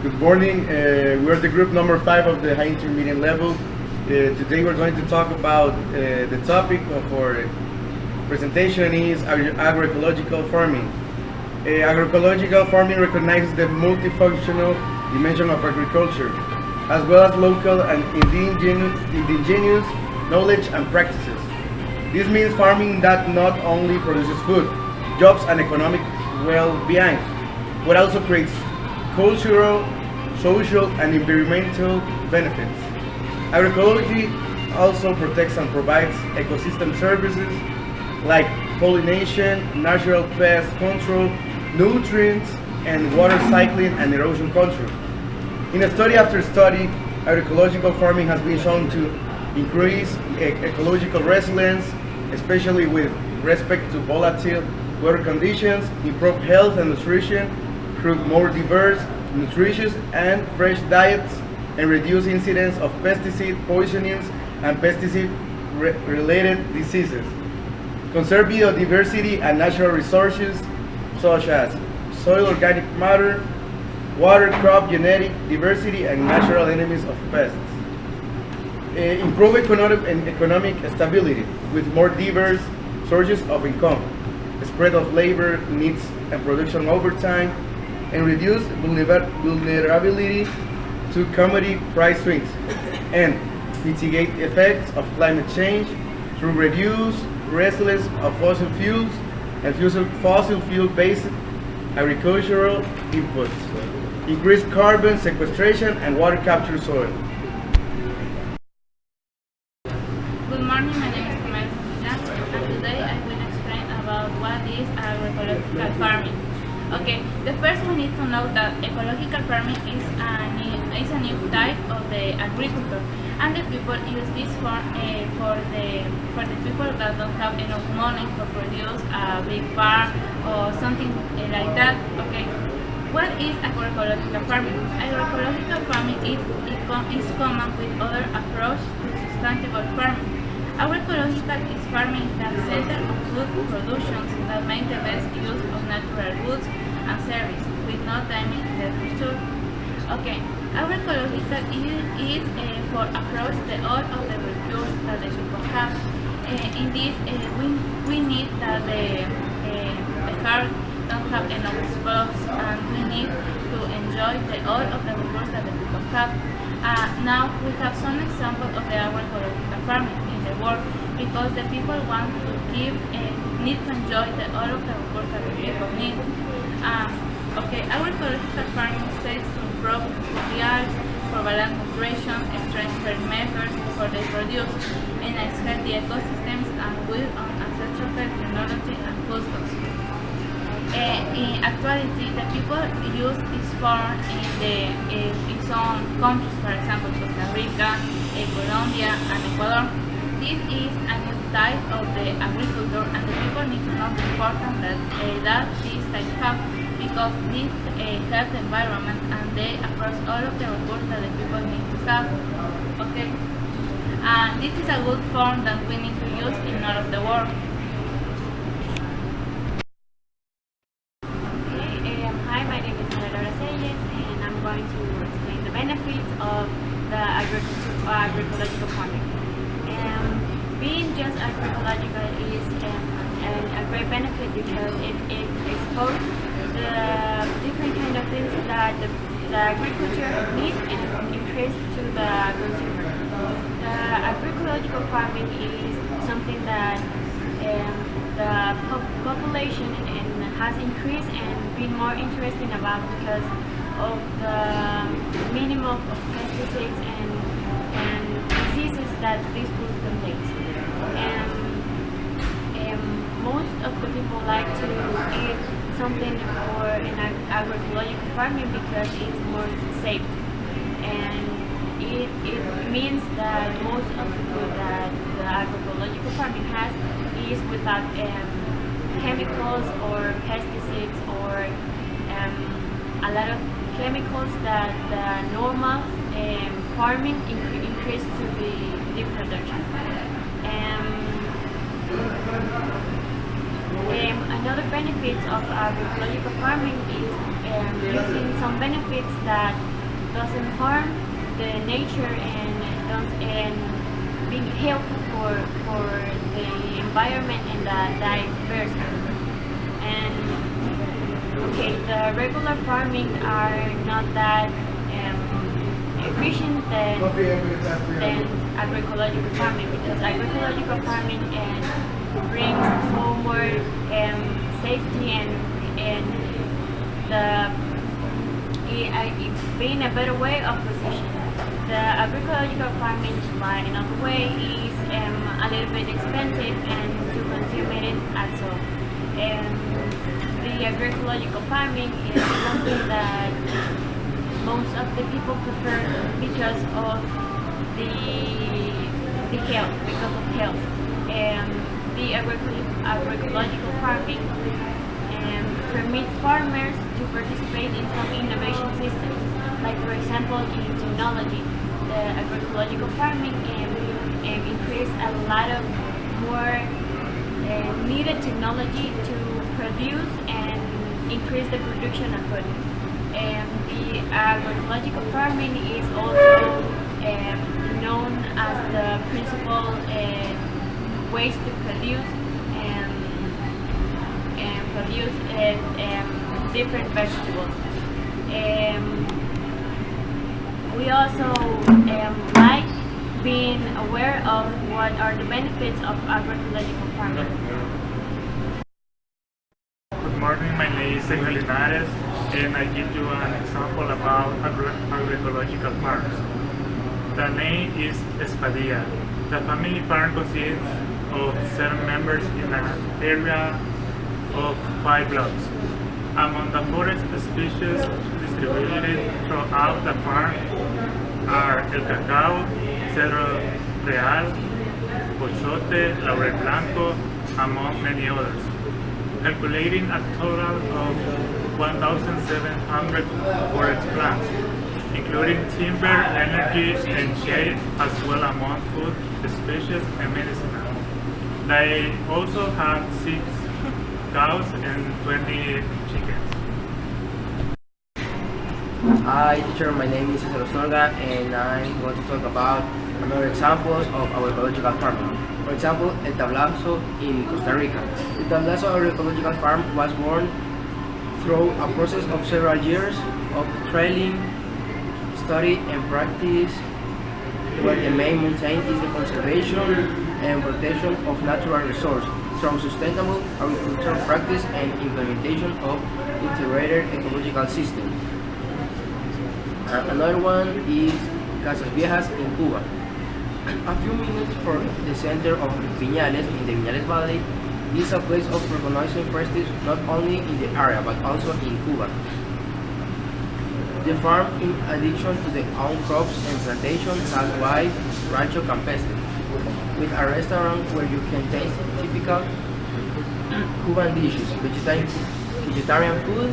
Good morning. We're the group number 5 of the high intermediate level. Today we're going to talk about the topic of our presentation is agroecological farming. Agroecological farming recognizes the multifunctional dimension of agriculture, as well as local and indigenous knowledge and practices. This means farming that not only produces food, jobs, and economic well-being, but also creates cultural, social, and environmental benefits. Agroecology also protects and provides ecosystem services like pollination, natural pest control, nutrients, and water cycling and erosion control. In a study after study, agroecological farming has been shown to increase ecological resilience, especially with respect to volatile weather conditions, improve health and nutrition, through more diverse, nutritious, and fresh diets, and reduce incidence of pesticide poisonings and pesticide-related diseases. Conserve biodiversity and natural resources such as soil organic matter, water, crop genetic diversity, and natural enemies of pests. Improve economic stability with more diverse sources of income, spread of labor needs and production over time, and reduce vulnerability to commodity price swings, and mitigate effects of climate change through reduced resilience of fossil fuels and fossil fuel-based agricultural inputs, increase carbon sequestration and water capture soil. Good morning, my name is HIJA, and today I will explain about what is agroecological farming. Okay, the first we need to know that ecological farming is a new type of the agriculture, and the people use this for the people that don't have enough money to produce a big farm or something like that. Okay, what is agroecological farming? Agroecological farming is common with other approach to sustainable farming. Agroecological is farming that centers on food productions that make the best use of natural goods and services with no damage the nature. Okay, agroecological is for approach the all of the resources that the people have. In this, we need that the earth don't have enough spots, and we need to enjoy all of the resources that the people have. Now we have some examples of the agroecological farming in the world, because the people want to need to enjoy all of the resources that the people need. Okay, agroecological farming seeks to improve yield, for balanced nutrition, strengthen measures for the produce, and healthy ecosystems, and build on ancestral technology and customs. In actuality, the people use this farm in some countries, for example, Costa Rica, Colombia, and Ecuador. This is a new type of the agriculture, and the people need to know the importance that this type have, because this helps the environment, and they approach all of the resources that the people need to have. Okay, and this is a good form that we need to use in all of the world. Hi, my name is and I'm going to explain the benefits of the agroecological farming. Being just agroecological is a great benefit because it exposes the different kind of things that the agriculture needs and increase to the consumer. The agroecological farming is something that the population has increased and been more interesting about because of the minimum of pesticides and diseases that this food contains. Most of the people like to eat something for in agroecological farming because it's more safe, and it means that most of the food that the agroecological farming has is without chemicals or pesticides or a lot of chemicals that the normal farming increase to the production. Another benefits of agroecological farming is using some benefits that doesn't harm the nature and being helpful for the environment and the diversity. And okay, the regular farming are not that efficient than agroecological farming, because agroecological farming brings forward safety and being a better way of position. The agroecological farming, by another way, is a little bit expensive and to consume it also. The agroecological farming is something that most of the people prefer because of health. The agroecological farming permits farmers to participate in some innovation systems, like for example in technology. The agroecological farming increase a lot of more needed technology to produce and increase the production of food. The agroecological farming is also known as the principal ways to produce different vegetables. We also like being aware of what are the benefits of agroecological farming. Good morning, my name is Sergio Linares, and I give you an example about agroecological farms. The name is Espadilla. The family farm consists of 7 members in an area of 5 blocks. Among the forest species distributed throughout the farm are el cacao, cedro real, pochote, laurel blanco, among many others, calculating a total of 1,700 forest plants, including timber, energy, and shade, as well among food species and medicinal. They also have 6 cows and 20 chickens. Hi teacher, my name is Cesar Sorga and I'm going to talk about another examples of agroecological farming. For example, El Tablazo in Costa Rica. The Tablazo agroecological farm was born through a process of several years of training, study and practice, where the main maintain is the conservation and protection of natural resources through sustainable agricultural practice and implementation of integrated ecological systems. Another one is Casas Viejas in Cuba. A few minutes from the center of Viñales, in the Viñales Valley, is a place of recognizing prestige not only in the area but also in Cuba. The farm, in addition to the own crops and plantation, has wide Rancho Campestre, with a restaurant where you can taste typical Cuban dishes, vegetarian food,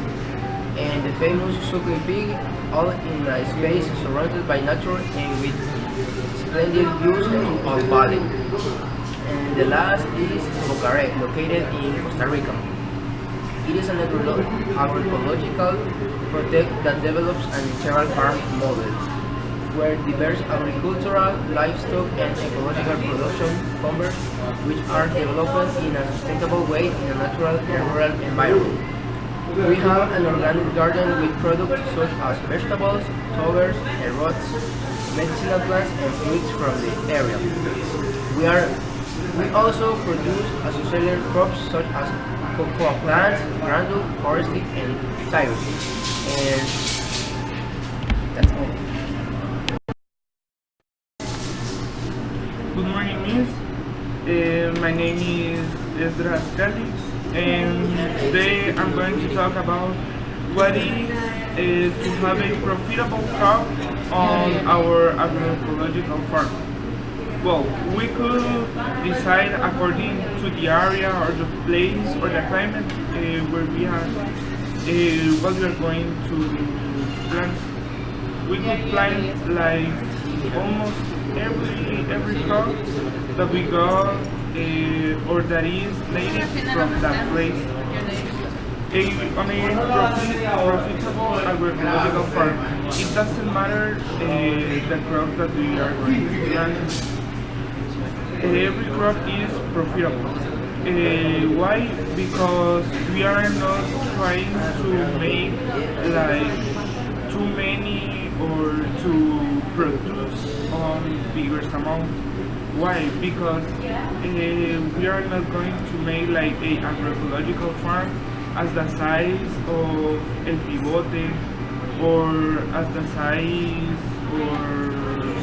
and the famous suckling pig, all in a space surrounded by nature and with splendid views to all valley. And the last is Bocaré, located in Costa Rica. It is an agroecological project that develops an integral farm model, where diverse agricultural, livestock, and ecological production converge, which are developed in a sustainable way in a natural and rural environment. We have an organic garden with products such as vegetables, tubers, and roots, medicinal plants, and fruits from the area. We also produce associated crops such as cocoa plants, granule, forestry, and thyroid. And that's all. Good morning, Miss. My name is Esdras Calix, and today I'm going to talk about what is to have a profitable crop on our agroecological farm. Well, we could decide according to the area or the place or the climate where we are, what we are going to plant. We could plant like almost every crop that we got or that is native from that place. on a profitable agroecological farm, it doesn't matter the crops that we are going to plant. Every crop is profitable. Why? Because we are not trying to make like too many or to produce on bigger amount. Why? Because we are not going to make like a agroecological farm as the size of El Pivote or as the size or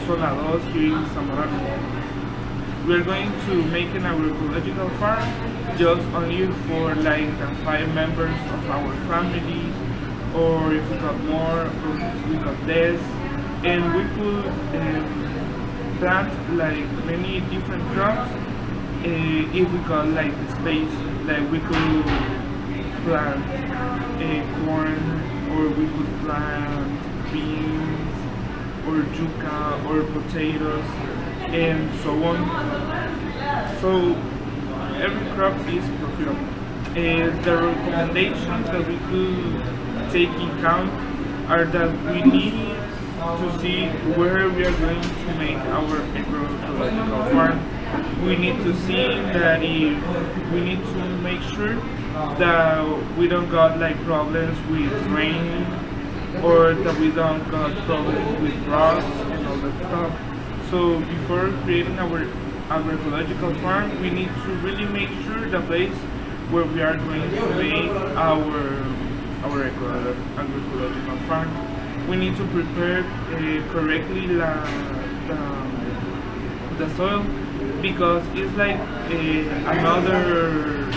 Zona 2 here in Zamorano. We are going to make an agroecological farm just only for like the 5 members of our family, or if we got more, or if we got less, and we could plant like many different crops if we got like the space. Like we could plant corn, or we could plant beans, or yuca, or potatoes, and so on. So every crop is profitable. The recommendations that we could take in count are that we need to see where we are going to make our agroecological farm. We need to see that we need to make sure that we don't got like problems with rain, or that we don't got problems with rocks and all that stuff. So before creating our agroecological farm, we need to really make sure the place where we are going to make our agroecological farm. We need to prepare correctly the soil, because it's like another,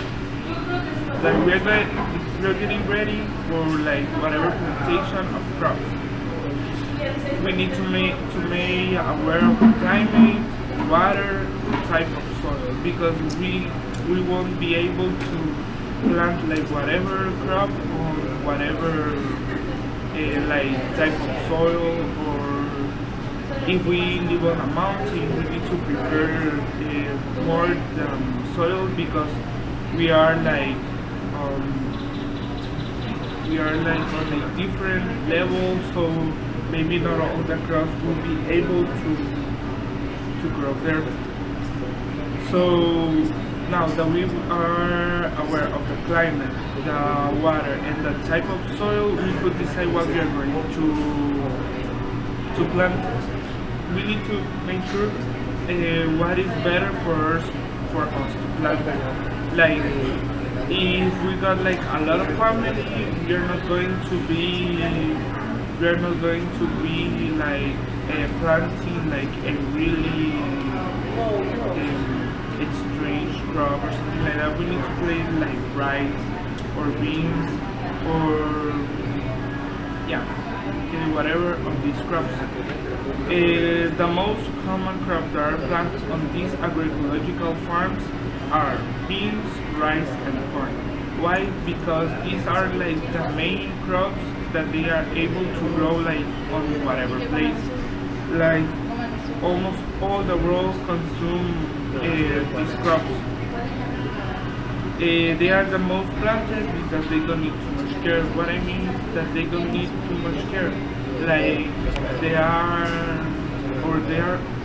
like we're getting ready for like whatever plantation of crops. We need to make aware of the climate, water, type of soil, because we won't be able to plant like whatever crop on whatever like type of soil. Or if we live on a mountain, we need to prepare more soil, because we are like on a different level, so maybe not all the crops will be able to grow there. So now that we are aware of the climate, the water, and the type of soil, we could decide what we are going to plant. We need to make sure what is better for us to plant. Like if we got like a lot of family, we're not going to be like planting like a really strange crop or something like that. We need to plant like rice or beans, or whatever of these crops. The most common crops that are planted on these agroecological farms are beans, rice, and corn. Why? Because these are like the main crops that they are able to grow like on whatever place. Like almost all the world consume these crops. They are the most planted because they don't need too much care. What I mean that they don't need too much care. Like they are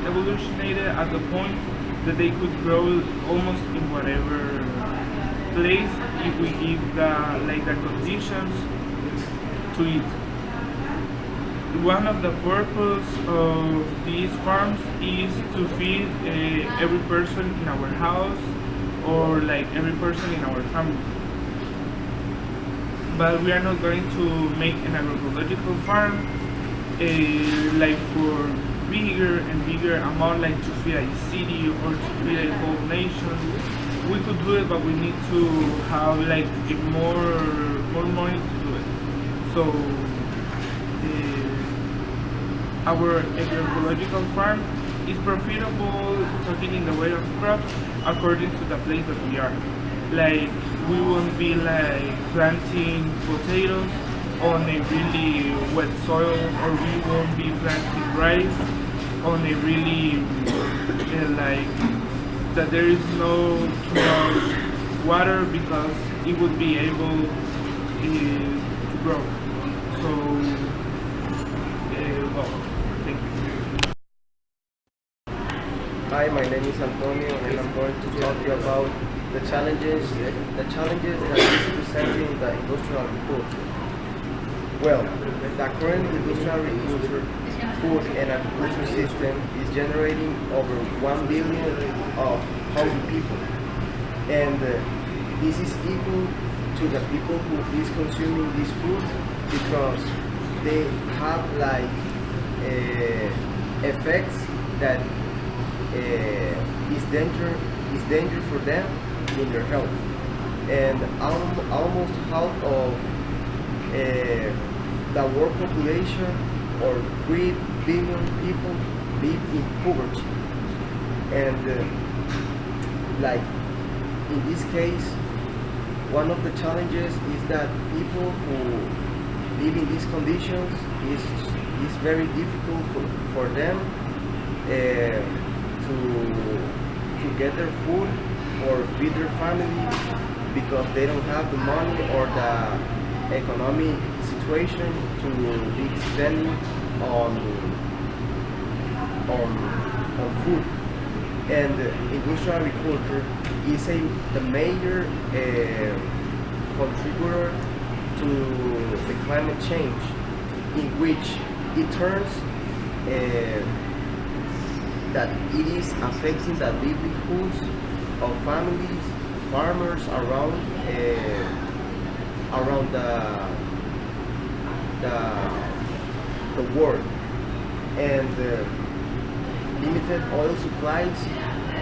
evolutionated at the point that they could grow almost in whatever place if we give the conditions to it. One of the purpose of these farms is to feed every person in our house, or like every person in our family. But we are not going to make an agroecological farm like for bigger and bigger amount, like to feed a city or to feed a whole nation. We could do it, but we need to have like more money to do it. So our agroecological farm is profitable, talking in the way of crops, according to the place that we are. Like we won't be like planting potatoes on a really wet soil, or we won't be planting rice on a really like that there is no too much water, because it would be able to grow. So, well, thank you. Hi, my name is Antonio, and I'm going to talk to you about the challenges that is presenting the industrial agriculture. Well, the current industrial agriculture, food and agriculture system is generating over 1 billion of hungry people, and this is equal to the people who is consuming this food because they have like effects that is danger for them in their health, and almost half of the world population, or 3 billion people, live in poverty. And like in this case, one of the challenges is that people who live in these conditions is very difficult for them to get their food or feed their family because they don't have the money or the economic situation to be spending on food. And industrial agriculture is the major contributor to the climate change, in which it turns that it is affecting the livelihoods of families, farmers around the world, and limited oil supplies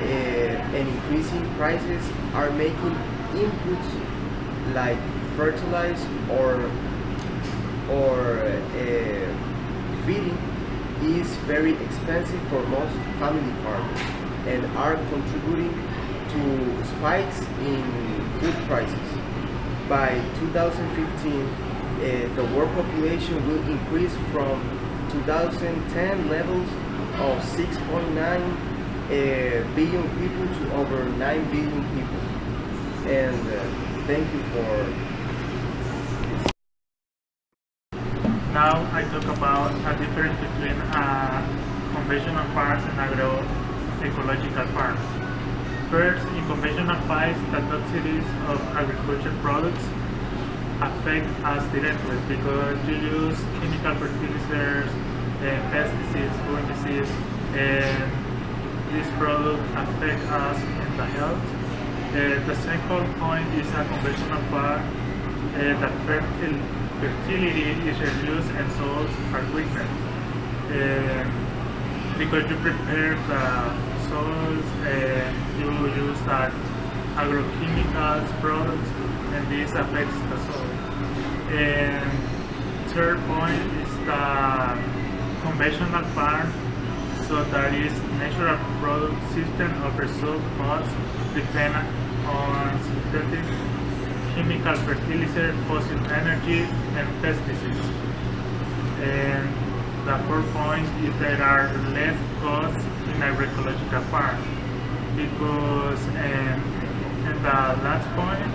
and increasing prices are making inputs like fertilizer or feeding is very expensive for most family farmers, and are contributing to spikes in food prices. By 2015, the world population will increase from 2010 levels of 6.9 billion people to over 9 billion people. And thank you for. Now I talk about a difference between conventional farms and agroecological farms. First, in conventional farms, the toxicities of agriculture products affect us directly because you use chemical fertilizers and pesticides, fungicides, and these products affect us in the health. The second point is a conventional farm that fertility is reduced and soils are weakened. Because you prepare the soils and you use agrochemicals products, and this affects the soil. And third point is the conventional farm, so that is natural product system of result must depend on synthetic chemical fertilizer, fossil energy, and pesticides. And the fourth point is there are less costs in agroecological farms because, and the last point,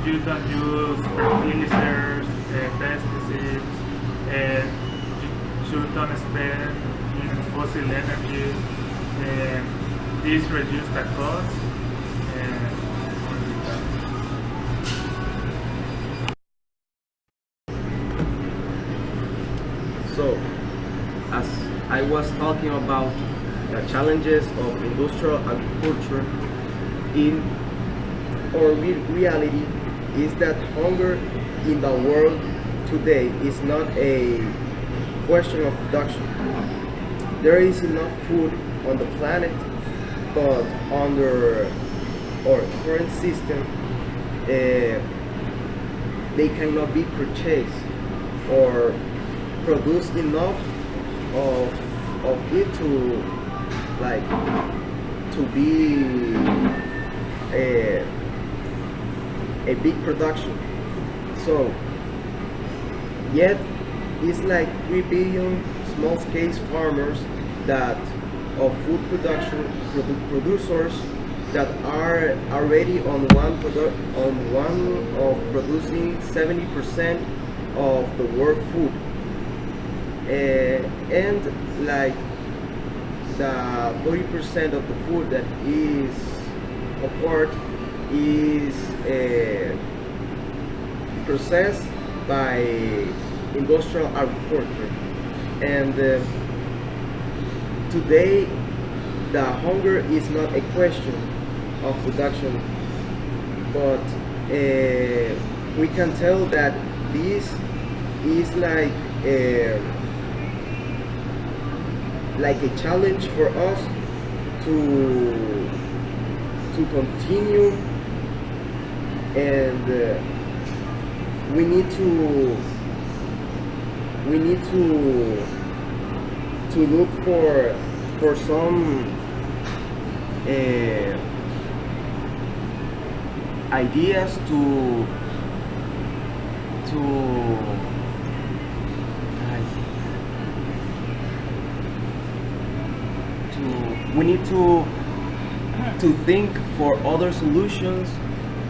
you don't use fertilizers, pesticides, and you don't spend in fossil energy, and this reduces the cost. So, as I was talking about the challenges of industrial agriculture, in our reality is that hunger in the world today is not a question of production. There is enough food on the planet, but under our current system, they cannot be purchased or produce enough of it to be a big production. So yet it's like 3 billion small-scale farmers that of food production producers that are already on one of producing 70% of the world food, and like the 40% of the food that is apart is processed by industrial agriculture. And today the hunger is not a question of production, but we can tell that this is like a challenge for us to continue, and we need to look for some ideas to we need to think for other solutions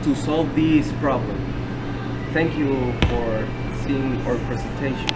to solve this problem. Thank you for seeing our presentation.